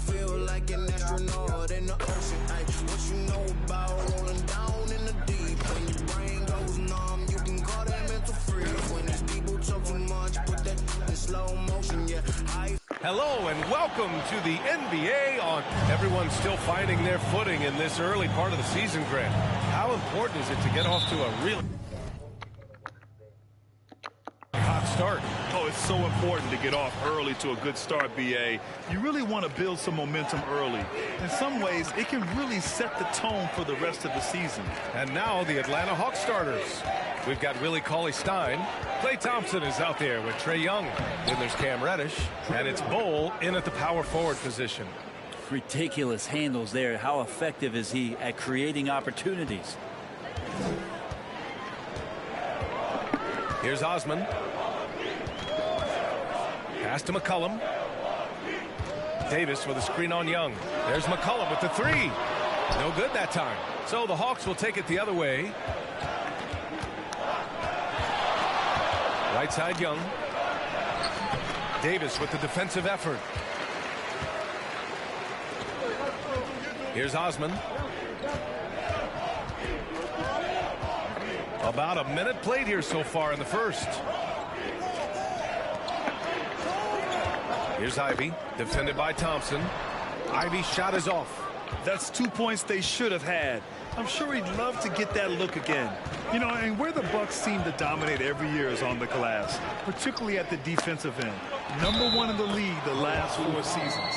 feel like an astronaut in the ocean. Ay, what you know about rolling down in the deep? When your brain goes numb, you can call that mental freeze. When these people talk too much, put that in slow motion. Yeah, hello and welcome to the NBA on. Everyone's still finding their footing in this early part of the season, Grant. How important is it to get off to a really hot start? Oh, it's so important to get off early to a good start, BA. You really want to build some momentum early. In some ways, it can really set the tone for the rest of the season. And now the Atlanta Hawks starters. We've got Willie Cauley-Stein. Klay Thompson is out there with Trae Young. Then there's Cam Reddish. And it's Bol in at the power forward position. Ridiculous handles there. How effective is he at creating opportunities? Here's Osman. Pass to McCollum. Davis with a screen on Young. There's McCollum with the three. No good that time. So the Hawks will take it the other way. Right side Young. Davis with the defensive effort. Here's Osman. About a minute played here so far in the first. Here's Ivy, defended by Thompson. Ivy's shot is off. That's 2 points they should have had. I'm sure he'd love to get that look again. You know, and where the Bucks seem to dominate every year is on the glass, particularly at the defensive end. #1 in the league the last 4 seasons.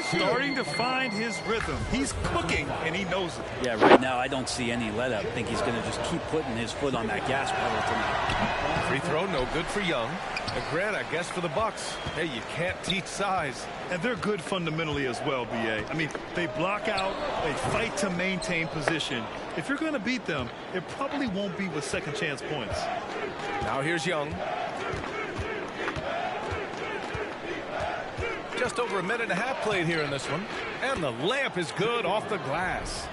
Starting to find his rhythm. He's cooking, and he knows it. Yeah, right now I don't see any let up. I think he's going to just keep putting his foot on that gas pedal tonight. Free throw, no good for Young. And Grant, I guess for the Bucks, hey, you can't teach size. And they're good fundamentally as well, BA. I mean, they block out, they fight to maintain position. If you're going to beat them, it probably won't be with second chance points. Now here's Young. Just over a minute and a half played here in this one. And the layup is good off the glass.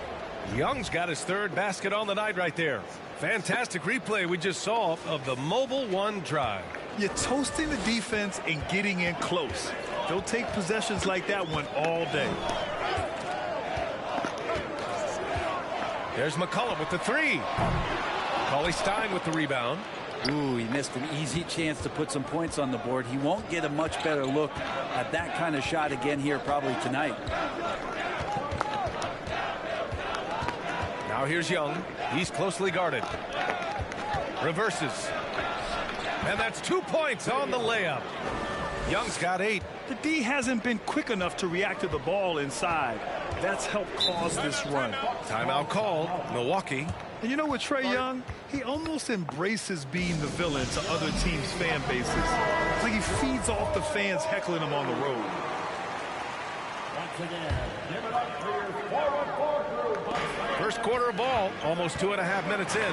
Young's got his third basket on the night right there. Fantastic replay we just saw of the Mobile One drive. You're toasting the defense and getting in close. They'll take possessions like that one all day. There's McCollum with the three. Cauley-Stein with the rebound. Ooh, he missed an easy chance to put some points on the board. He won't get a much better look at that kind of shot again here probably tonight. Now here's Young. He's closely guarded. Reverses. And that's 2 points on the layup. Young's got 8. The D hasn't been quick enough to react to the ball inside. That's helped cause this run. Timeout called. Milwaukee. And you know what, Trae Young? He almost embraces being the villain to other teams' fan bases. It's like he feeds off the fans heckling him on the road. Once again, give it up for your forward crew. First quarter of ball, almost 2.5 minutes in.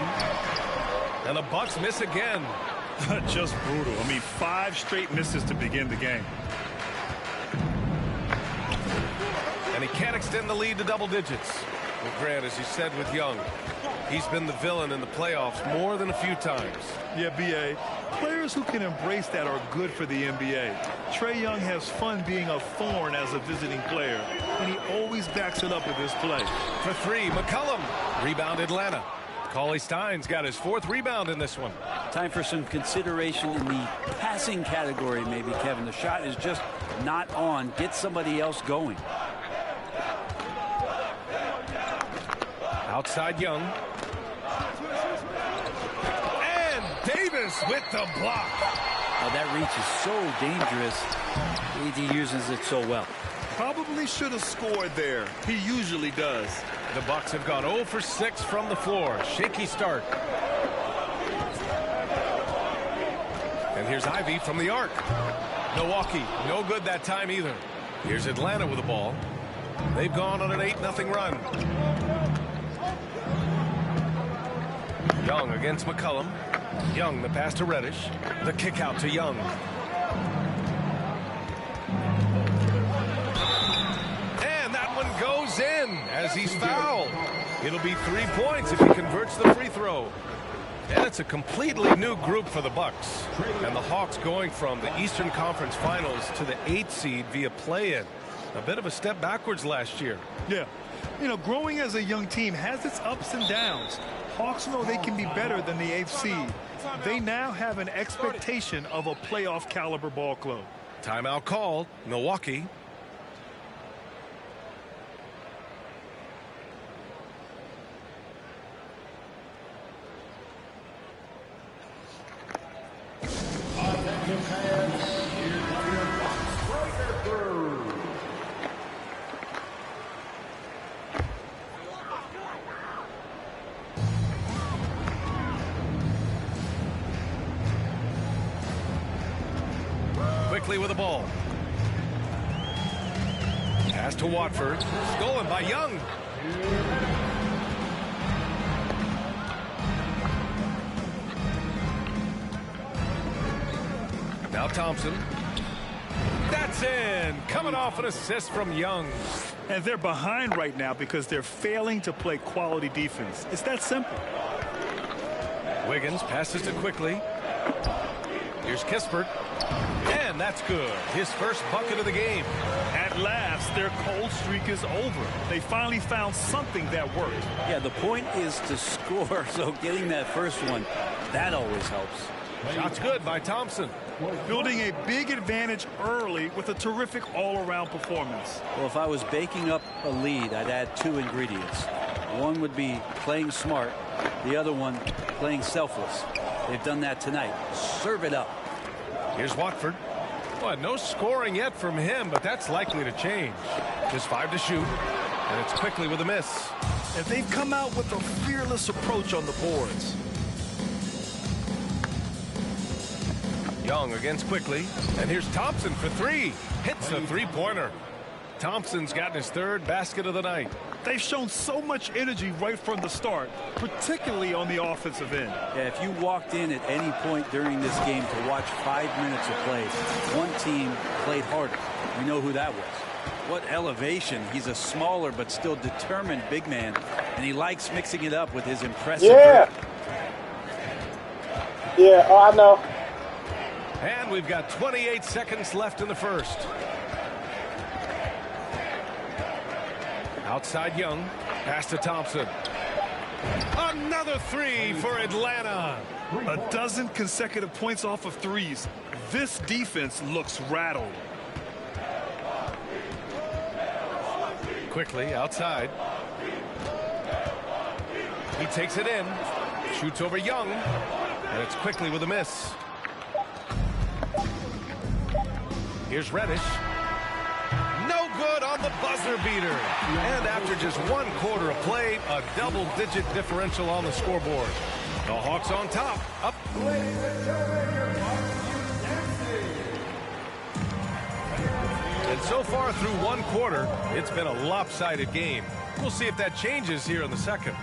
And the Bucks miss again. Just brutal. I mean, 5 straight misses to begin the game. And he can't extend the lead to double digits. Well, Grant, as you said with Young, he's been the villain in the playoffs more than a few times. Yeah, B.A. Players who can embrace that are good for the NBA. Trae Young has fun being a thorn as a visiting player, and he always backs it up with his play. For 3, McCollum. Rebound Atlanta. Cauley-Stein's got his 4th rebound in this one. Time for some consideration in the passing category, maybe, Kevin. The shot is just not on. Get somebody else going. Outside Young. And Davis with the block. Oh, that reach is so dangerous. AD uses it so well. Probably should have scored there. He usually does. The Bucks have gone 0 for 6 from the floor. Shaky start. And here's Ivy from the arc. Milwaukee, no good that time either. Here's Atlanta with the ball. They've gone on an 8-0 run. Young against McCollum. Young, the pass to Reddish. The kick out to Young. And that one goes in as he's fouled. It'll be 3 points if he converts the free throw. And it's a completely new group for the Bucks. And the Hawks going from the Eastern Conference Finals to the 8th seed via play-in. A bit of a step backwards last year. Yeah. You know, growing as a young team has its ups and downs. Hawks know they can be better than the 8th seed. They now have an expectation of a playoff caliber ball club. Timeout called. Milwaukee. Offensive pass. Here comes your box breaker through. Quickly with the ball. Pass to Watford. Stolen by Young. Now Thompson. That's in. Coming off an assist from Young. And they're behind right now because they're failing to play quality defense. It's that simple. Wiggins passes to Quickly. Here's Kispert. And that's good. His first bucket of the game. At last, their cold streak is over. They finally found something that worked. Yeah, the point is to score, so getting that first one, that always helps. Shot's good by Thompson. Building a big advantage early with a terrific all-around performance. Well, if I was baking up a lead, I'd add 2 ingredients. One would be playing smart. The other one, playing selfless. They've done that tonight. Serve it up. Here's Watford. Well, no scoring yet from him, but that's likely to change. Just 5 to shoot, and it's Quickly with a miss. And they've come out with a fearless approach on the boards. Young against Quickly, and here's Thompson for 3. Hits the three-pointer. Thompson's gotten his 3rd basket of the night. They've shown so much energy right from the start, particularly on the offensive end. Yeah, if you walked in at any point during this game to watch 5 minutes of play, one team played harder. You know who that was. What elevation. He's a smaller but still determined big man, and he likes mixing it up with his impressive Yeah, oh, I know. And we've got 28 seconds left in the first. Outside Young. Pass to Thompson. Another 3 for Atlanta. A dozen consecutive points off of threes. This defense looks rattled. Quickly outside. He takes it in. Shoots over Young. And it's Quickly with a miss. Here's Reddish. No good on the buzzer beater. And after just 1 quarter of play, a double-digit differential on the scoreboard. The Hawks on top. Up. And so far through 1 quarter, it's been a lopsided game. We'll see if that changes here in the second.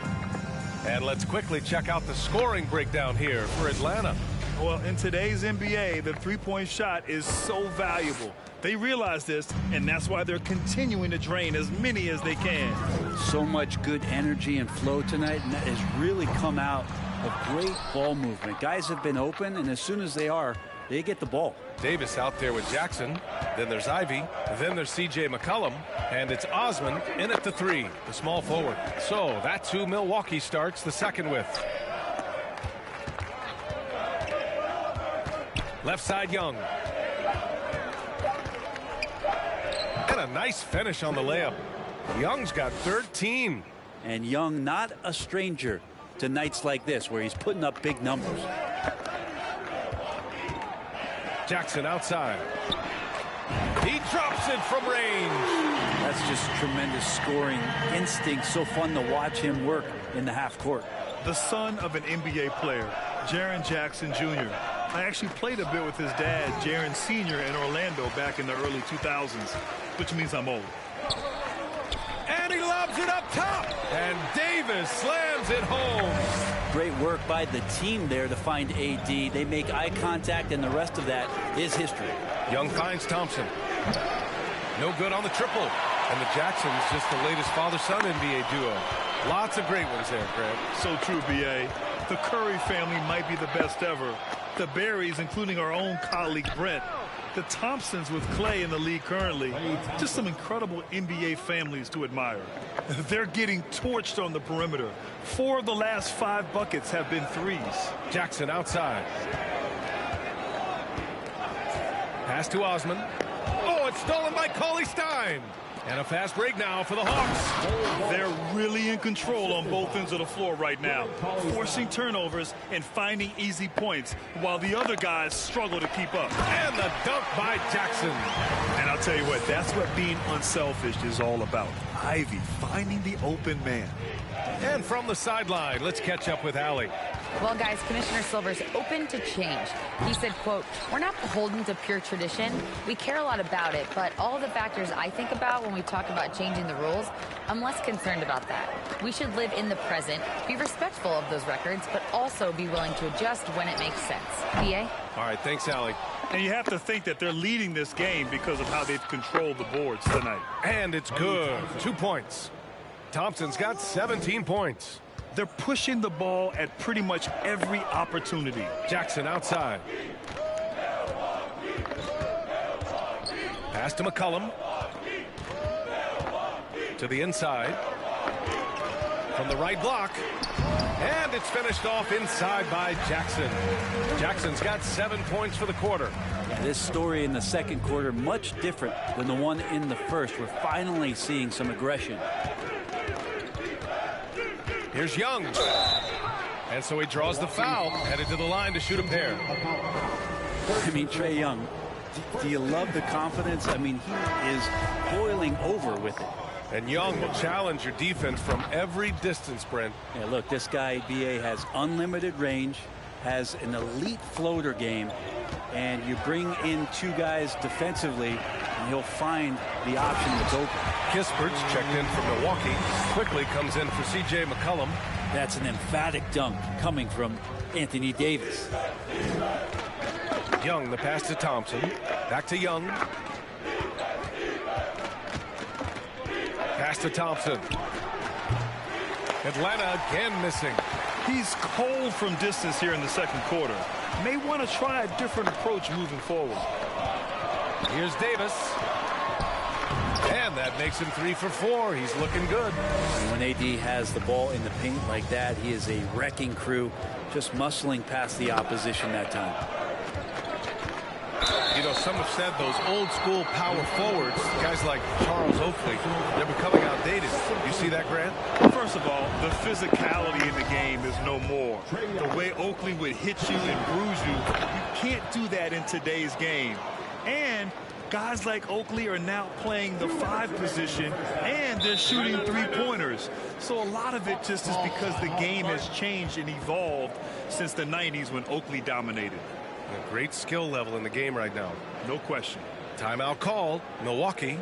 And let's quickly check out the scoring breakdown here for Atlanta. Well, in today's NBA, the three-point shot is so valuable. They realize this, and that's why they're continuing to drain as many as they can. So much good energy and flow tonight, and that has really come out of great ball movement. Guys have been open, and as soon as they are, they get the ball. Davis out there with Jackson. Then there's Ivy. Then there's C.J. McCollum. And it's Osman in at the 3, the small forward. So that's who Milwaukee starts the second with. Left side Young. And a nice finish on the layup. Young's got 13. And Young not a stranger to nights like this where he's putting up big numbers. Jackson outside. He drops it from range. That's just tremendous scoring instinct. So fun to watch him work in the half court. The son of an NBA player, Jaren Jackson Jr. I actually played a bit with his dad, Jaren Sr. in Orlando back in the early 2000s, which means I'm old. And he lobs it up top. And Davis slams it home. Great work by the team there to find AD. They make eye contact, and the rest of that is history. Young finds Thompson. No good on the triple. And the Jacksons just the latest father-son NBA duo. Lots of great ones there, Greg. So true, B.A. The Curry family might be the best ever. The Berries, including our own colleague Brent, The Thompsons with Clay in the league currently. Just some incredible NBA families to admire. They're getting torched on the perimeter. 4 of the last 5 buckets have been threes. Jackson outside. Pass to Osman. Oh, it's stolen by Cauley-Stein. And a fast break now for the Hawks. They're really in control on both ends of the floor right now, forcing turnovers and finding easy points while the other guys struggle to keep up. And the dunk by Jackson. And I'll tell you what, that's what being unselfish is all about. Ivy finding the open man. And from the sideline, let's catch up with Allie. Well, guys, Commissioner Silver's open to change. He said, quote, "We're not beholden to pure tradition. We care a lot about it, but all the factors I think about when we talk about changing the rules, I'm less concerned about that. We should live in the present, be respectful of those records, but also be willing to adjust when it makes sense." BA? All right, thanks, Allie. And you have to think that they're leading this game because of how they've controlled the boards tonight. And it's good. 2 points. Thompson's got 17 points. They're pushing the ball at pretty much every opportunity. Jackson outside. Pass to McCollum. To the inside. From the right block. And it's finished off inside by Jackson. Jackson's got 7 points for the quarter. This story in the second quarter much different than the one in the first. We're finally seeing some aggression. Here's Young. And so he draws the foul, headed to the line to shoot a pair. I mean, Trae Young, do you love the confidence? I mean, he is boiling over with it. And Young will challenge your defense from every distance, Brent. Yeah, look, this guy, BA, has unlimited range, has an elite floater game, and you bring in 2 guys defensively, and he'll find the option that's open. Kispert's checked in from Milwaukee. Quickly comes in for C.J. McCollum. That's an emphatic dunk coming from Anthony Davis. Young, the pass to Thompson. Back to Young. Pass to Thompson. Atlanta again missing. He's cold from distance here in the second quarter. May want to try a different approach moving forward. Here's Davis. And that makes him 3 for 4. He's looking good. When AD has the ball in the paint like that, he is a wrecking crew, just muscling past the opposition that time. You know, some have said those old school power forwards, guys like Charles Oakley, they're becoming outdated. You see that, Grant? First of all, the physicality in the game is no more. The way Oakley would hit you and bruise you, you can't do that in today's game. And guys like Oakley are now playing the 5 position, and they're shooting 3-pointers. So a lot of it just is because the game has changed and evolved since the 90s when Oakley dominated. A great skill level in the game right now. No question. Timeout called. Milwaukee.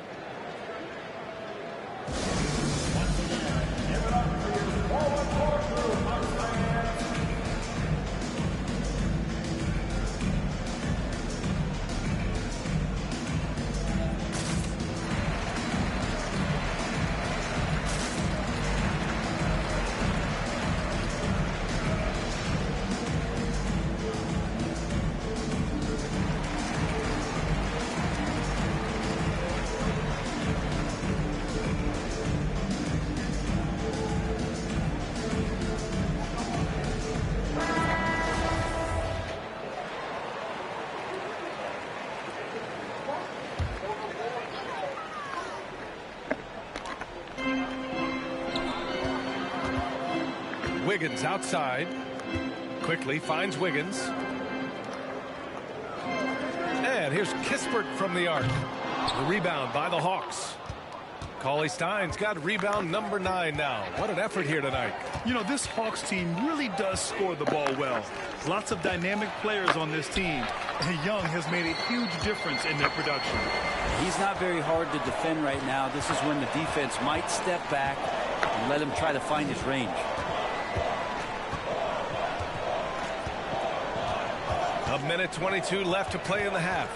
Wiggins outside. Quickly finds Wiggins. And here's Kispert from the arc. The rebound by the Hawks. Cauley-Stein's got rebound number 9 now. What an effort here tonight. You know, this Hawks team really does score the ball well. Lots of dynamic players on this team. And Young has made a huge difference in their production. He's not very hard to defend right now. This is when the defense might step back and let him try to find his range. A minute 22 left to play in the half.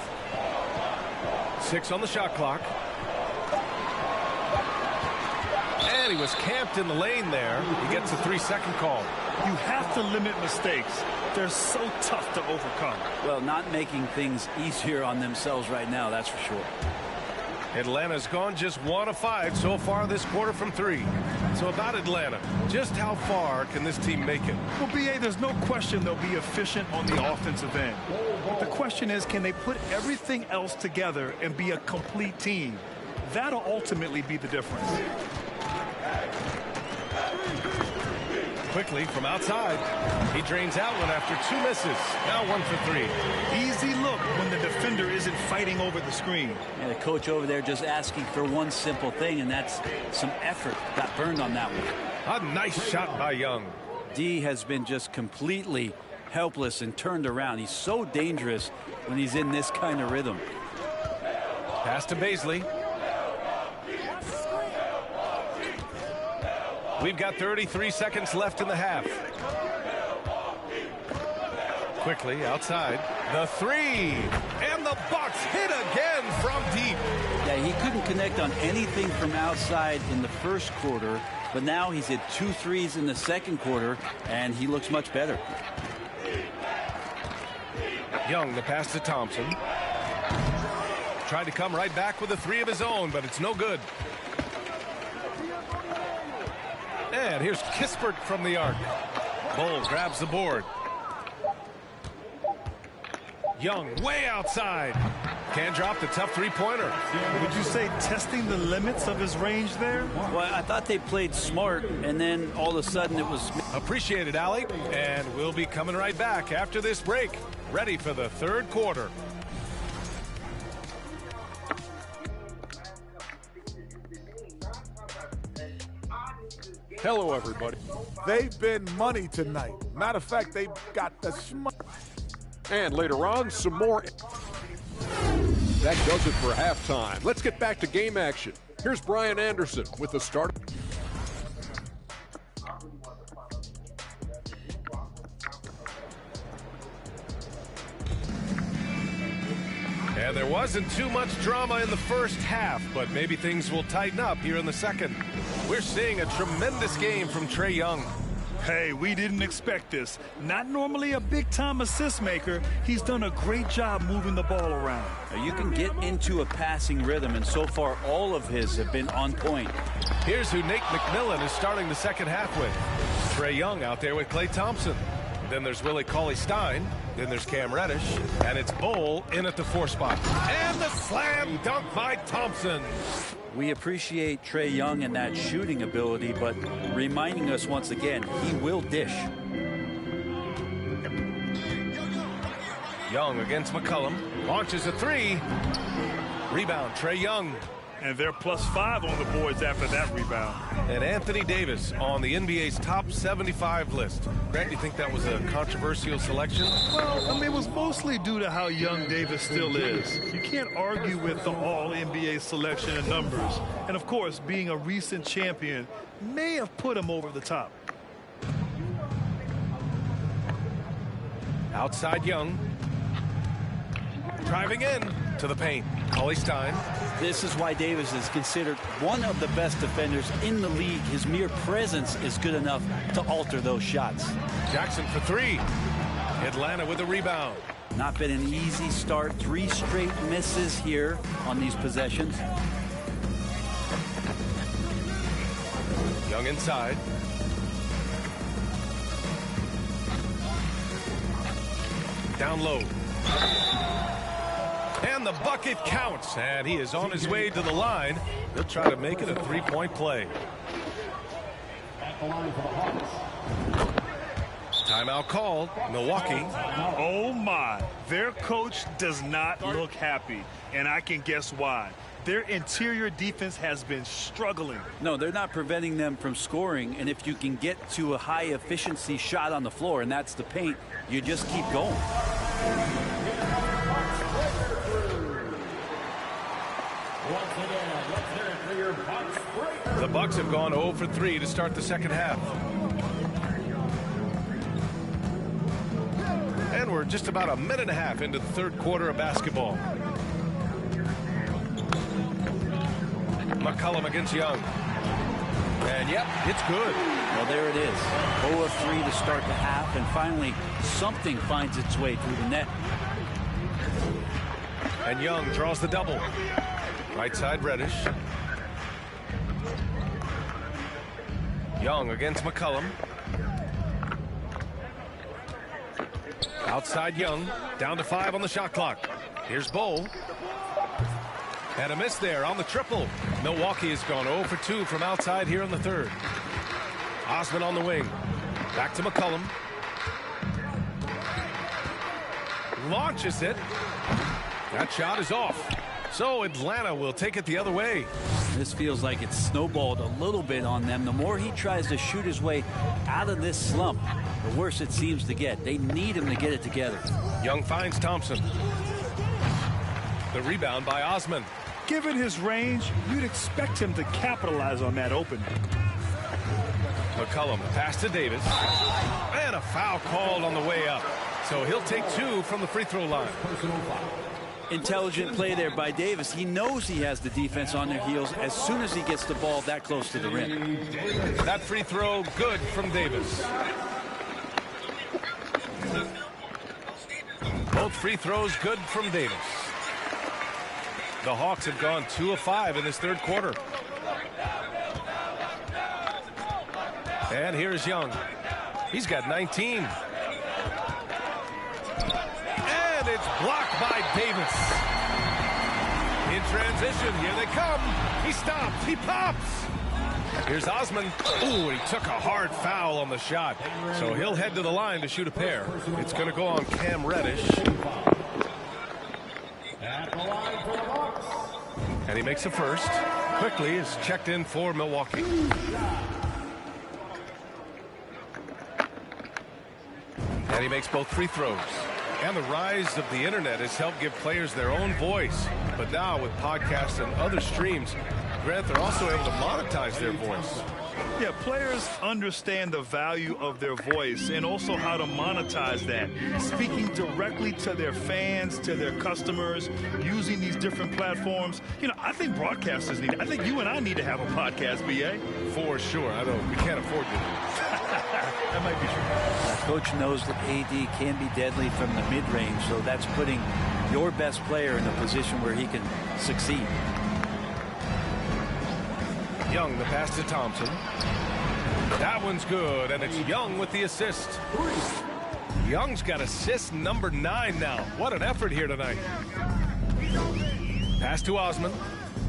6 on the shot clock. And he was camped in the lane there. He gets a 3-second call. You have to limit mistakes. They're so tough to overcome. Well, not making things easier on themselves right now, that's for sure. Atlanta's gone just 1 of 5 so far this quarter from 3. So about Atlanta, just how far can this team make it? Well, B.A., there's no question they'll be efficient on the offensive end. The question is, can they put everything else together and be a complete team? That'll ultimately be the difference. Quickly from outside. He drains out one after 2 misses. Now 1 for 3. Easy look when the defender isn't fighting over the screen. And the coach over there just asking for one simple thing, and that's some effort. Got burned on that one. A nice shot by Young. D has been just completely helpless and turned around. He's so dangerous when he's in this kind of rhythm. Pass to Baisley. We've got 33 seconds left in the half. Quickly outside. The 3. And the Bucks hit again from deep. Yeah, he couldn't connect on anything from outside in the first quarter, but now he's hit 2 threes in the second quarter, and he looks much better. Young, the pass to Thompson. Tried to come right back with a 3 of his own, but it's no good. And here's Kispert from the arc. Bull grabs the board. Young way outside. Can drop the tough 3-pointer. Would you say testing the limits of his range there? Well, I thought they played smart, and then all of a sudden it was... Appreciated, Allie. And we'll be coming right back after this break. Ready for the third quarter. Hello, everybody. They've been money tonight. Matter of fact, they've got the And later on, some more. That does it for halftime. Let's get back to game action. Here's Brian Anderson with the start. And there wasn't too much drama in the first half, but maybe things will tighten up here in the second. We're seeing a tremendous game from Trae Young. Hey, we didn't expect this. Not normally a big-time assist maker. He's done a great job moving the ball around. Now you can get into a passing rhythm, and so far all of his have been on point. Here's who Nate McMillan is starting the second half with. Trae Young out there with Klay Thompson. Then there's Willie Cauley-Stein. Then there's Cam Reddish. And it's Bull in at the 4 spot. And the slam dunk by Thompson. We appreciate Trae Young and that shooting ability, but reminding us once again, he will dish. Young against McCollum. Launches a 3. Rebound, Trae Young. And they're +5 on the boards after that rebound. And Anthony Davis on the NBA's top 75 list. Grant, you think that was a controversial selection? Well, I mean, it was mostly due to how young Davis still is. You can't argue with the all-NBA selection and numbers. And, of course, being a recent champion may have put him over the top. Outside Young. Driving in to the paint. Cauley-Stein. This is why Davis is considered one of the best defenders in the league. His mere presence is good enough to alter those shots. Jackson for 3. Atlanta with a rebound. Not been an easy start. 3 straight misses here on these possessions. Young inside. Down low. And the bucket counts, and he is on his way to the line. He'll try to make it a 3-point play. Timeout called. Milwaukee. Oh, my. Their coach does not look happy, and I can guess why. Their interior defense has been struggling. No, they're not preventing them from scoring, and if you can get to a high-efficiency shot on the floor, and that's the paint, you just keep going. The Bucks have gone 0 for 3 to start the second half. And we're just about a minute and a half into the third quarter of basketball. McCollum against Young. And yep, it's good. Well, there it is. 0 of 3 to start the half, and finally something finds its way through the net. And Young draws the double. Right side Reddish. Young against McCollum. Outside Young. Down to 5 on the shot clock. Here's Bowl. And a miss there on the triple. Milwaukee has gone 0 for 2 from outside here in the third. Osman on the wing. Back to McCollum. Launches it. That shot is off. So Atlanta will take it the other way. This feels like it's snowballed a little bit on them. The more he tries to shoot his way out of this slump, the worse it seems to get. They need him to get it together. Young finds Thompson. The rebound by Osman. Given his range, you'd expect him to capitalize on that opening. McCollum pass to Davis. And a foul called on the way up. So he'll take 2 from the free throw line. Intelligent play there by Davis. He knows he has the defense on their heels as soon as he gets the ball that close to the rim. That free throw good from Davis. Both free throws good from Davis. The Hawks have gone 2 of 5 in this third quarter. And here's Young. He's got 19. And it's blocked by Davis. In transition, here they come. He stops, he pops. Here's Osman. Ooh, he took a hard foul on the shot. So he'll head to the line to shoot a pair. It's going to go on Cam Reddish. And he makes a first. Quickly is checked in for Milwaukee. And he makes both free throws. And the rise of the internet has helped give players their own voice. But now with podcasts and other streams, Grant, they're also able to monetize their voice. Yeah, players understand the value of their voice and also how to monetize that. Speaking directly to their fans, to their customers, using these different platforms. You know, I think broadcasters need it. I think you and I need to have a podcast, BA. For sure. We can't afford to. That might be true. Coach knows that AD can be deadly from the mid-range, so that's putting your best player in a position where he can succeed. Young, the pass to Thompson. That one's good, and it's Young with the assist. Young's got assist number 9 now. What an effort here tonight. Pass to Osman.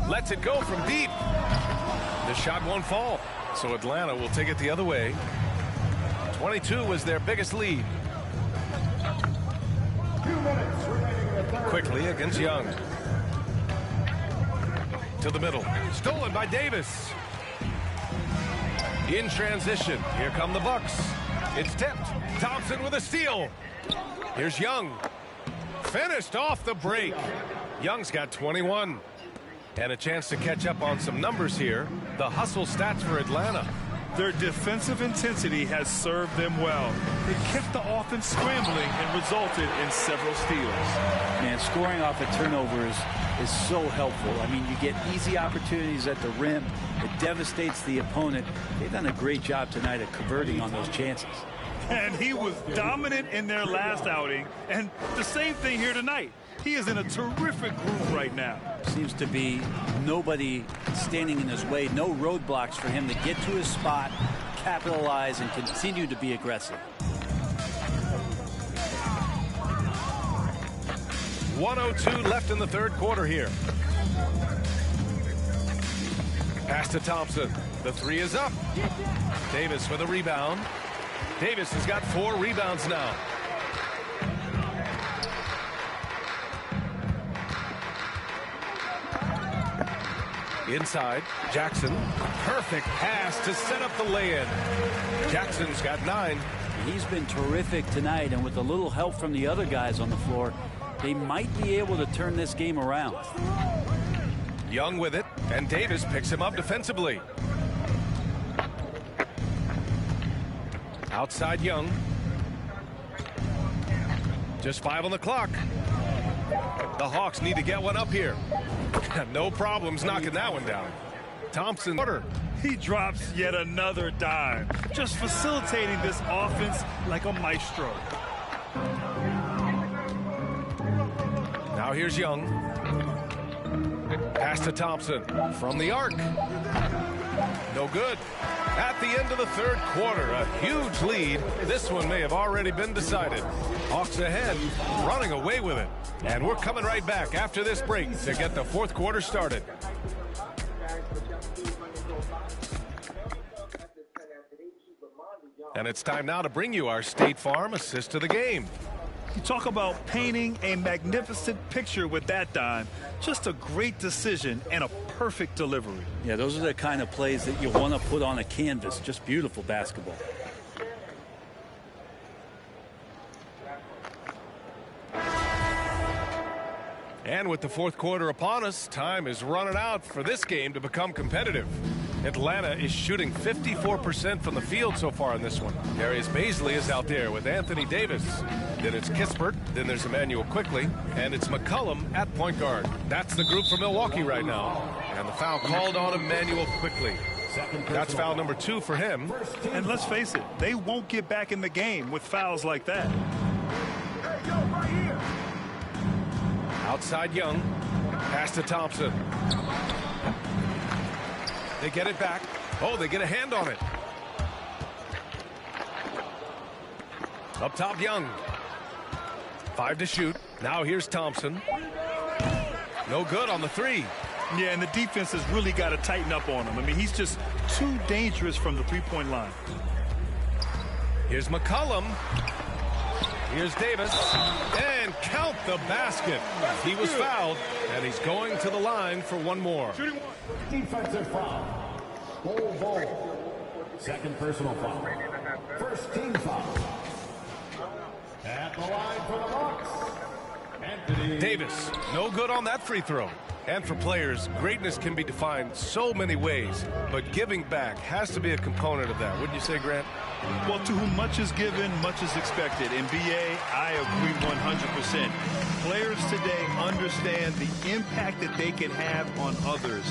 Lets it go from deep. The shot won't fall, so Atlanta will take it the other way. 22 was their biggest lead. Quickly against Young. To the middle. Stolen by Davis. In transition. Here come the Bucks. It's tipped. Thompson with a steal. Here's Young. Finished off the break. Young's got 21. And a chance to catch up on some numbers here. The hustle stats for Atlanta. Their defensive intensity has served them well. They kept the offense scrambling and resulted in several steals. Man, scoring off of turnovers is so helpful. I mean, you get easy opportunities at the rim. It devastates the opponent. They've done a great job tonight at converting on those chances. And he was dominant in their last outing. And the same thing here tonight. He is in a terrific groove right now. Seems to be nobody standing in his way. No roadblocks for him to get to his spot, capitalize, and continue to be aggressive. 1:02 left in the third quarter here. Pass to Thompson. The 3 is up. Davis with a rebound. Davis has got 4 rebounds now. Inside, Jackson. Perfect pass to set up the lay-in. Jackson's got 9. He's been terrific tonight, and with a little help from the other guys on the floor, they might be able to turn this game around. Young with it, and Davis picks him up defensively. Outside Young. Just 5 on the clock. The Hawks need to get one up here. No problems knocking that one down. Thompson. He drops yet another dime, just facilitating this offense like a maestro. Now here's Young. Pass to Thompson from the arc. No good. At the end of the third quarter, a huge lead. This one may have already been decided. Hawks ahead, running away with it. And we're coming right back after this break to get the fourth quarter started. And it's time now to bring you our State Farm assist of the game. You talk about painting a magnificent picture with that dime. Just a great decision and a perfect delivery. Yeah, those are the kind of plays that you want to put on a canvas. Just beautiful basketball. And with the fourth quarter upon us, time is running out for this game to become competitive. Atlanta is shooting 54% from the field so far in this one. Darius Bazley is out there with Anthony Davis. Then it's Kispert, then there's Emmanuel Quickley, and it's McCollum at point guard. That's the group for Milwaukee right now. And the foul called on Emmanuel Quickley. That's foul number 2 for him. And let's face it, they won't get back in the game with fouls like that. Outside Young. Pass to Thompson. They get it back. Oh, they get a hand on it. Up top, Young. 5 to shoot. Now here's Thompson. No good on the 3. Yeah, and the defense has really got to tighten up on him. I mean, he's just too dangerous from the three-point line. Here's McCollum. Here's Davis. And count the basket. He was fouled, and he's going to the line for one more. Defensive foul. Bol. Second personal foul. First team foul. At the line for the Hawks, Anthony Davis, no good on that free throw. And for players, greatness can be defined so many ways, but giving back has to be a component of that. Wouldn't you say, Grant? Well, to whom much is given, much is expected. In BA, I agree 100%. Players today understand the impact that they can have on others.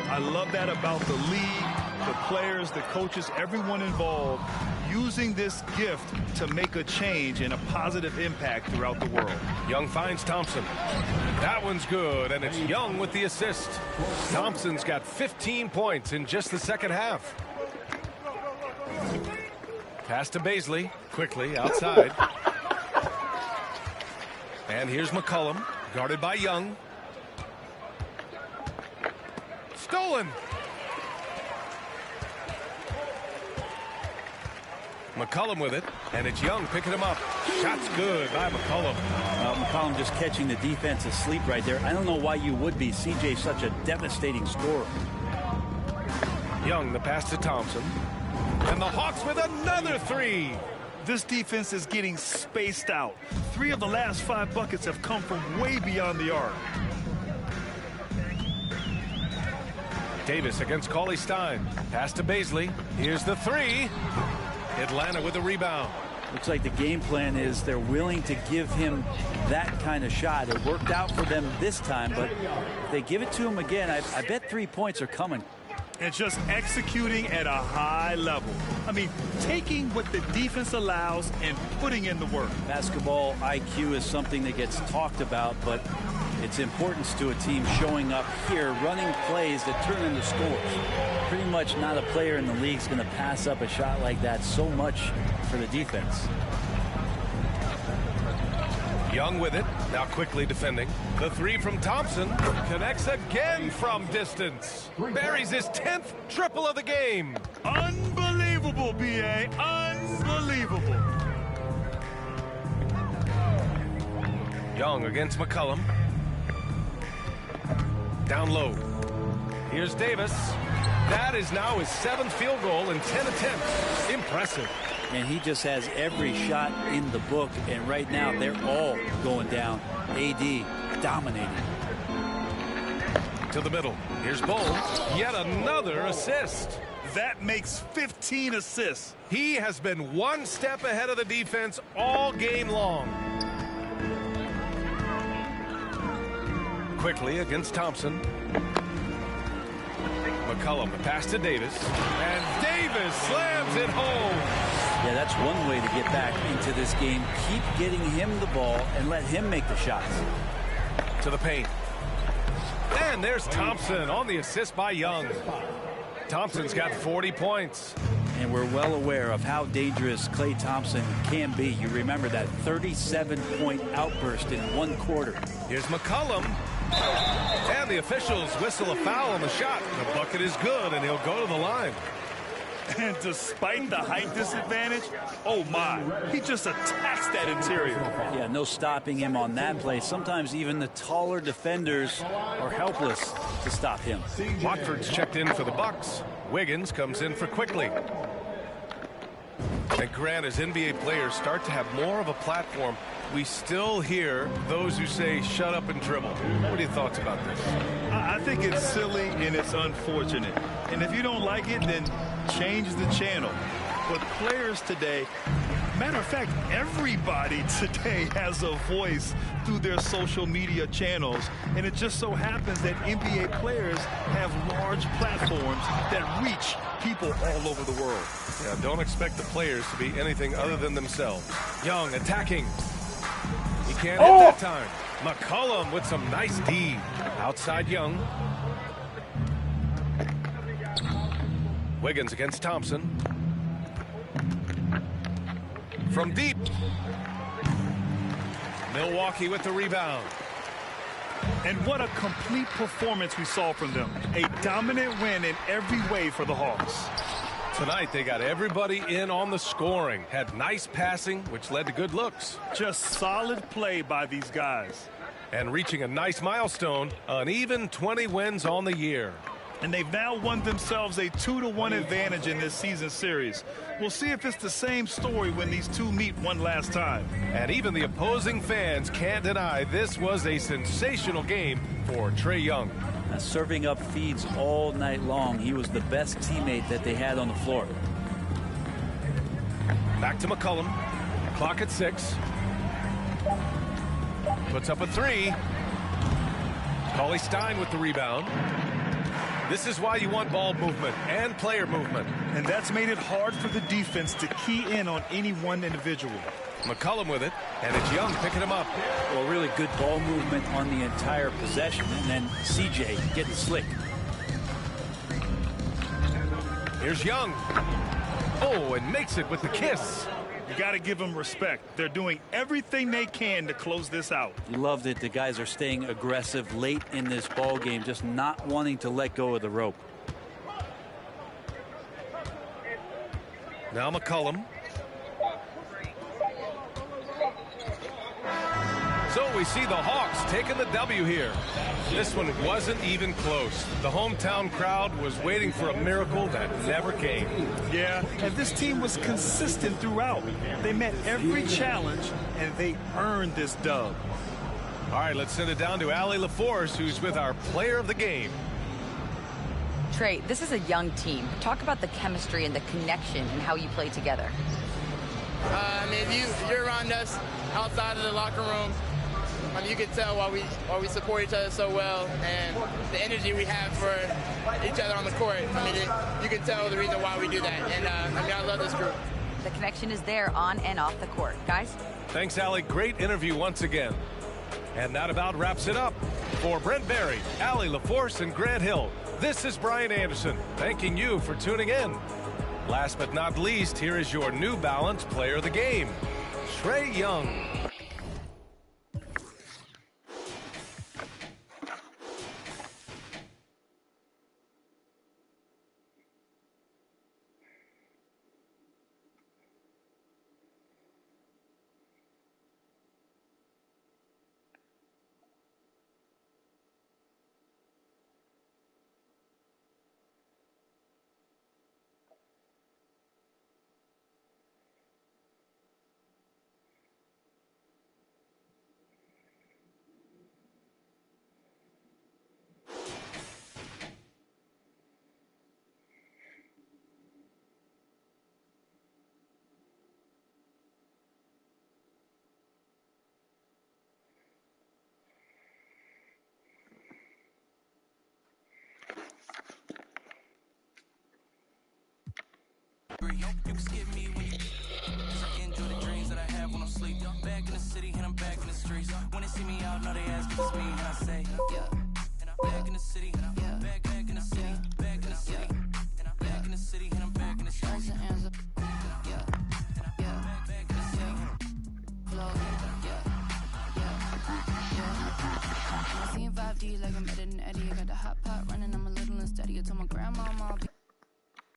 I love that about the league, the players, the coaches, everyone involved, using this gift to make a change and a positive impact throughout the world. Young finds Thompson. That one's good, and it's Young with the assist. Thompson's got 15 points in just the second half. Pass to Bazley, quickly outside. And here's McCollum, guarded by Young. Stolen. McCollum with it, and it's Young picking him up. Shot's good by McCollum. McCollum just catching the defense asleep right there. I don't know why you would be. CJ's such a devastating scorer. Young, the pass to Thompson. And the Hawks with another 3. This defense is getting spaced out. 3 of the last 5 buckets have come from way beyond the arc. Davis against Cauley-Stein. Pass to Bazley. Here's the 3. Atlanta with the rebound. Looks like the game plan is they're willing to give him that kind of shot. It worked out for them this time, but if they give it to him again, I bet 3 points are coming. And just executing at a high level. I mean, taking what the defense allows and putting in the work. Basketball IQ is something that gets talked about, but its importance to a team showing up here, running plays that turn into scores. Pretty much not a player in the league is going to pass up a shot like that so much for the defense. Young with it, now quickly defending. The 3 from Thompson connects again from distance. Buries his 10th triple of the game. Unbelievable, B.A. Unbelievable. Young against McCollum. Down low. Here's Davis. That is now his 7th field goal in 10 attempts. Impressive. And he just has every shot in the book, and right now they're all going down. AD dominating. To the middle. Here's Bol. Yet another assist. That makes 15 assists. He has been one step ahead of the defense all game long. Quickly against Thompson. McCollum, the pass to Davis. And Davis slams it home. Yeah, that's one way to get back into this game. Keep getting him the ball and let him make the shots. To the paint. And there's Thompson on the assist by Young. Thompson's got 40 points. And we're well aware of how dangerous Klay Thompson can be. You remember that 37-point outburst in one quarter. Here's McCollum. And the officials whistle a foul on the shot. The bucket is good, and he'll go to the line. And despite the height disadvantage, oh my, he just attacks that interior. Yeah, no stopping him on that play. Sometimes even the taller defenders are helpless to stop him. Watford's checked in for the Bucks. Wiggins comes in for Quickly. And Grant, as NBA players start to have more of a platform, we still hear those who say shut up and dribble. What are your thoughts about this? I think it's silly and it's unfortunate. And if you don't like it, then change the channel. But players today, matter of fact, everybody today has a voice through their social media channels. And it just so happens that NBA players have large platforms that reach people all over the world. Yeah, don't expect the players to be anything other than themselves. Young attacking. He can't hit that time. McCollum with some nice D. Outside Young. Wiggins against Thompson. From deep. Milwaukee with the rebound. And what a complete performance we saw from them. A dominant win in every way for the Hawks. Tonight, they got everybody in on the scoring. Had nice passing, which led to good looks. Just solid play by these guys. And reaching a nice milestone, an even 20 wins on the year. And they've now won themselves a 2-1 advantage in this season series. We'll see if it's the same story when these two meet one last time. And even the opposing fans can't deny this was a sensational game for Trae Young. Serving up feeds all night long. He was the best teammate that they had on the floor. Back to McCollum. Clock at 6. Puts up a 3. Cauley Stein with the rebound. This is why you want ball movement and player movement. And that's made it hard for the defense to key in on any one individual. McCollum with it, and it's Young picking him up. Well, really good ball movement on the entire possession, and then CJ getting slick. Here's Young. Oh, and makes it with the kiss. You got to give them respect. They're doing everything they can to close this out. You love that the guys are staying aggressive late in this ball game, just not wanting to let go of the rope. Now McCollum. So we see the Hawks taking the W here. This one wasn't even close. The hometown crowd was waiting for a miracle that never came. Yeah, and this team was consistent throughout. They met every challenge, and they earned this dub. All right, let's send it down to Allie LaForce, who's with our player of the game. Trae, this is a young team. Talk about the chemistry and the connection and how you play together. If you're around us outside of the locker room, you can tell why we support each other so well, and the energy we have for each other on the court. You can tell the reason why we do that. And I love this group. The connection is there on and off the court. Guys? Thanks, Allie. Great interview once again. And that about wraps it up. For Brent Barry, Allie LaForce, and Grant Hill, this is Brian Anderson, thanking you for tuning in. Last but not least, here is your New Balance player of the game, Trae Young. me. You can skip me when you... Cause I enjoy the dreams that I have when I'm asleep. Back in the city and I'm back in the streets. When they see me out, know they ask if it's me. And I say, yeah. And I'm back in the city